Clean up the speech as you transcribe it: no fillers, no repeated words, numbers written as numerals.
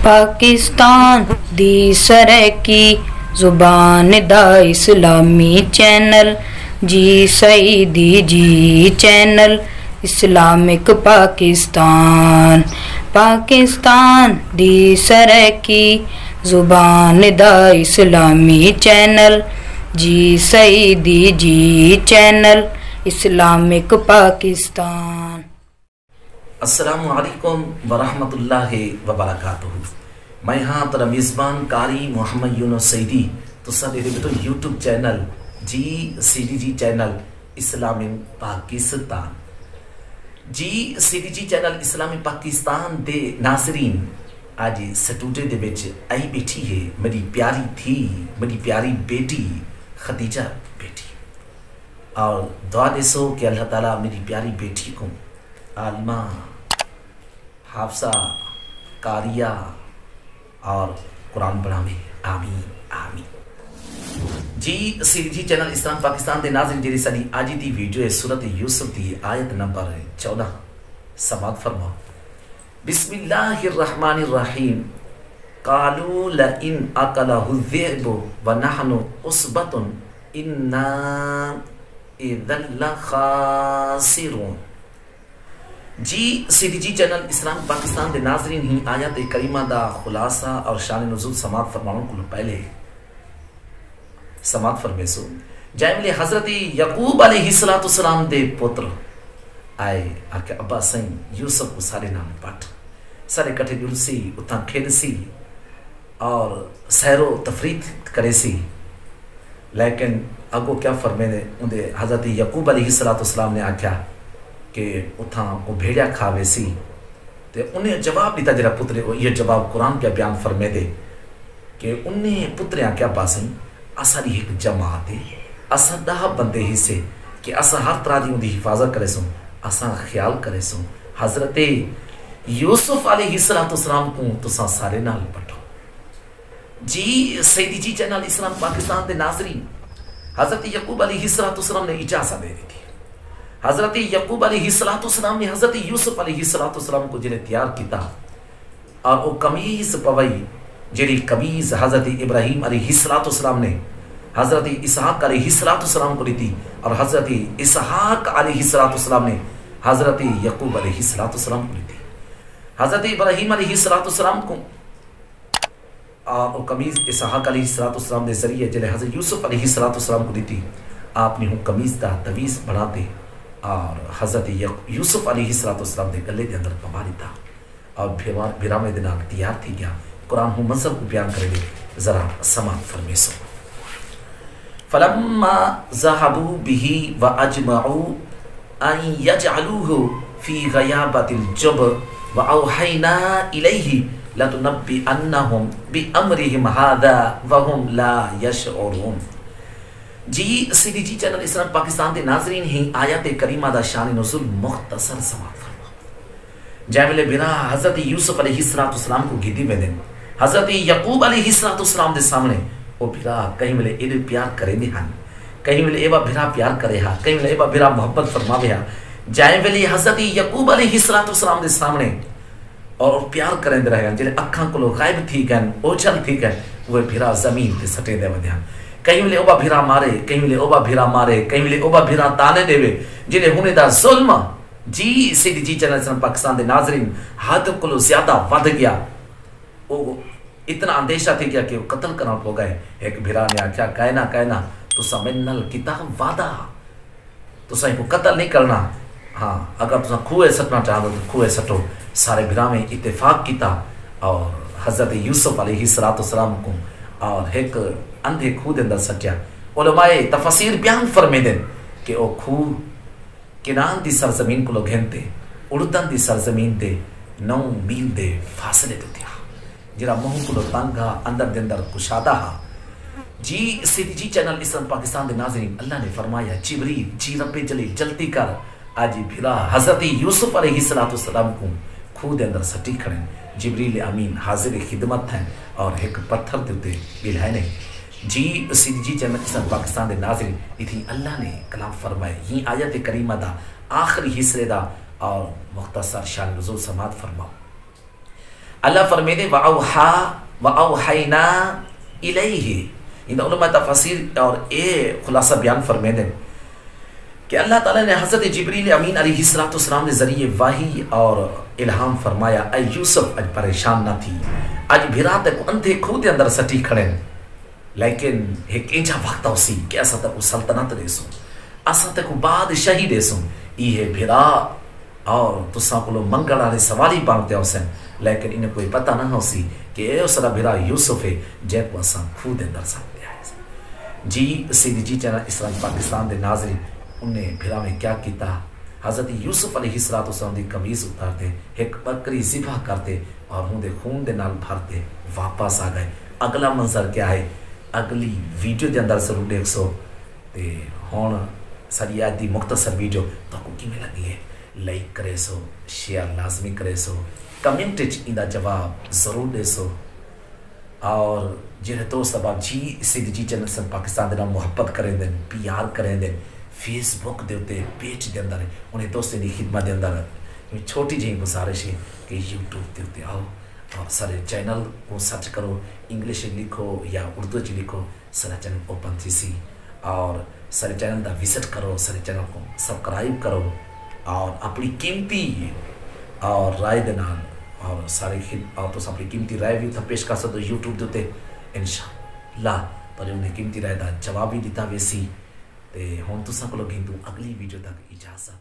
پاکستان دی سرکی زبان دا اسلامی چینل جی سعیدی جی channel Islamic Pakistan دی سرکی زبان دا اسلامی چینل جی سعیدی جی چینل اسلامک پاکستان۔ السلام علیکم ورحمۃ اللہ وبرکاتہ۔ میں ہاں تر میزبان قاری محمد یونس سعیدی تو سب یوٹیوب چینل جی سی ڈی جی چینل اسلامی پاکستان جی سی ڈی جی چینل اسلامی پاکستان دے ناظرین، آج سٹوڈے دے وچ آئی بیٹھی ہے میری پیاری تھی، میری پیاری بیٹی خدیجہ بیٹی، اور دعا دیسو کہ اللہ تعالیٰ میری پیاری بیٹی کو عالمہ، حافظہ، قاریہ اور قرآن پڑھاوے، آمین آمین۔ جی سی ڈی جی چینل اسلام پاکستان دے ناظرین، جیڑی ساری آجی دی ویڈیو ہے سورت یوسف دی آیت نمبر 14 سماعت فرماؤ۔ بسم اللہ الرحمن الرحیم۔ قالوا لئن اکلہ الذئب ونحن عصبۃ انا اذا لخاسرون۔ جی سی ڈی جی چینل اسلام پاکستان دے ناظرین ہی آیات کریمہ دا خلاصہ اور شان نزول سماعت فرماؤں کو پہلے سماعت فرمے سو جائے حضرت یعقوب علیہ السلام دے پتر آئے آکے ابا سائیں یوسف کو سارے نام پاٹ سارے کٹھے گل سی اتنا کھیل سی اور سیر و تفریح کرے سی، لیکن اگو کیا فرمے نے اندے حضرت یعقوب علیہ السلام نے آکھیا کہ اتھاں کو بھیڑیا کھاوے سی، تے انہیں جواب دیتا جرا پترے کو، یہ جواب قرآن کیا بیان فرمے دے کہ انہیں پتریاں کیا پاسیں اساری ایک جماعت ہے، اسا 10 بندے ہی سے کہ اسا ہر طرح دی اندھی حفاظت کرے سوں، اسا خیال کرے سوں حضرت یوسف علیہ السلام کو تساں سارے نال پٹھو۔ جی سیدی جی چینل اسلام پاکستان دے ناظرین، حضرت یعقوب علیہ السلام نے اجازت دے دی تھی۔ حضرت یعقوب علیہ السلام نے حضرت یوسف علیہ السلام کو جنہیں تیار کیتا اور وہ قمیض پوائی، جیڑی قمیض حضرت ابراہیم علیہ السلام نے حضرت اسحاق علیہ السلام کو دیتی، اور حضرت اسحاق علیہ السلام نے حضرت یعقوب علیہ السلام کو دیتی۔ حضرت ابراہیم علیہ السلام کو اور قمیض اسحاق علیہ السلام دے ذریعے جنہیں حضرت یوسف علیہ السلام کو دیتی، آپ نے قمیض دا تویز بناتے اور حضرت یوسف علیہ السلام دے گلے دے اندر پوا دیتا، اور بھیرامے دے نال تیار تھی گیا۔ قرآن ہوں منصب کو بیان کرے گے، ذرا سماعت فرمے سو۔ فلما ذهبوا به واجمعوا ان يجعلوه في غيابة الجب واوحينا اليه لتنبئنهم بامرهم هذا وهم لا يشعرون۔ جی سی ڈی جی چینل اسلام پاکستان دے ناظرین ہی آیات کریمہ دا شان نزول مختصر سماعت فرما۔ جائے بنا حضرت یوسف علیہ السلام کو گیدی میں دیں حضرت یعقوب علیہ السلام دے سامنے وہ بھرا کہیں ملے ایڈے پیار کرے نہیں ہن، کہیں ملے ایبا بھرا پیار کرے ہاں، کہیں ملے ایبا بھرا محبت فرماوے ہاں۔ جائے ویلے حضرت یعقوب علیہ السلام دے سامنے اور پیار کریں دے رہے ہیں، جنہیں اکھاں کو لوگ غائب تھی گئن، اوچھل تھی گئن، وہ بھرا زمین تے سٹے دے ودے ہاں۔ کہیں ملے اوبا بھیرا مارے، کہیں ملے اوبا بھیرا مارے، کہیں ملے اوبا بھیرا تانے دے وے، جنہیں ہونے دا ظلم جی سی ڈی جی چینل اسلام پاکستان دے ناظرین حد کو زیادہ ود گیا، وہ اتنا اندیشہ تھی گیا کہ وہ قتل کرنا ہو گئے۔ ایک بھیرا نے آکھیا کہنا تو سمنل کتاب وعدہ، تو سائیں کو قتل نہیں کرنا، ہاں اگر تو کھوئے سٹنا چاہتا تو کھوئے سٹو۔ سارے بھیرا میں اتفاق کیتا اور حضرت یوسف علیہ السلام کو اور ایک اندھے کھو دے اندر سٹیا۔ علماء تفسیر بیان فرمے دیں کہ او کھو کنان دی سرزمین کو لوگ ہنتے، اردن دی سرزمین دے 9 میل دے فاصلے تو تھیا، جرا مہو کو لوگ تنگا اندر دے اندر کشادہ ہا۔ جی سی ڈی جی چینل اسلام پاکستان دے ناظرین، اللہ نے فرمایا جبریل جی رب جلیل جلدی کر، آج بھیرا حضرت یوسف علیہ السلام کو کھو دے اندر سٹی کھڑے۔ جبریل امین حاضر خدمت ہیں اور ایک پتھر دیتے بلائنے۔ جی سی ڈی جی چینل اسلام پاکستان دے ناظرین، اتنی اللہ نے کلام فرمائے، یہ آیت کریمہ دا آخری حصے دا اور مختصر شان نزول سماعت فرماؤ۔ اللہ فرمیدے وَأَوْحَيْنَا إِلَيْهِ. ان علماء تفسیر اور اے خلاصہ بیان فرمیدے کہ اللہ تعالیٰ نے حضرت جبریل امین علیہ السلام کے ذریعے وحی اور الہام فرمایا اے یوسف اج پریشان نہ تھی اج بھرا تک اندھے کھو دے اندر سٹی کھڑے لیکن ایک انجا وقت اسی کہ اسا تک سلطنت دیسوں اسا تک بادشاہی دیسوں یہ بھرا اور تساں کو منگڑ والے سوالی بانتے ہوسن لیکن انہیں کوئی پتہ نہ ہو سی کہ اے اسرا بھرا یوسف ہے جے کو اساں کھو دے اندر ساتھ دیا ہے. جی سیدھی جی چینل اسلام پاکستان دے ناظرین انہیں بھرا میں کیا کیتا حضرت یوسف علیہ السلام دی قمیض اتارتے ایک بکری ذبح کرتے اور ہوں دے خون دے نال بھرتے واپس آ گئے. اگلا منظر کیا ہے اگلی ویڈیو دے اندر ضرور دیکھ سو تے ہون ساری آج دی مختصر ویڈیو تو کو کی میں لگی ہے لائک کرے سو شیئر لازمی کرے سو کمنٹ اندا جواب ضرور دے سو اور جنہیں تو سبب جی سیدھی جی چینل سن پاکستان دے نال محبت کریں دیں پی آر کریں دیں فیس بک دے ہوتے پیج دے اندر انہیں دوستے دی خدمت دے اندر چھوٹی جہی گزارش ہے کہ یوٹیوب دے ہوتے آؤ اور سارے چینل کو سرچ کرو انگلش لکھو یا اردو چ لکھو سارا چینل اوپن تھی سی اور سارے چینل دا وزٹ کرو سارے چینل کو سبسکرائب کرو اور اپنی قیمتی اور رائے دے نال اور سارے اور تو اپنی قیمتی رائے بھی تو پیش کر سکتے یوٹیوب دے ہوتے انشاءاللہ پر انہیں قیمتی رائے دا جواب بھی دیتا ویسی تے ہون تو سب لوگ ہندو اگلی ویڈیو تک اجازت.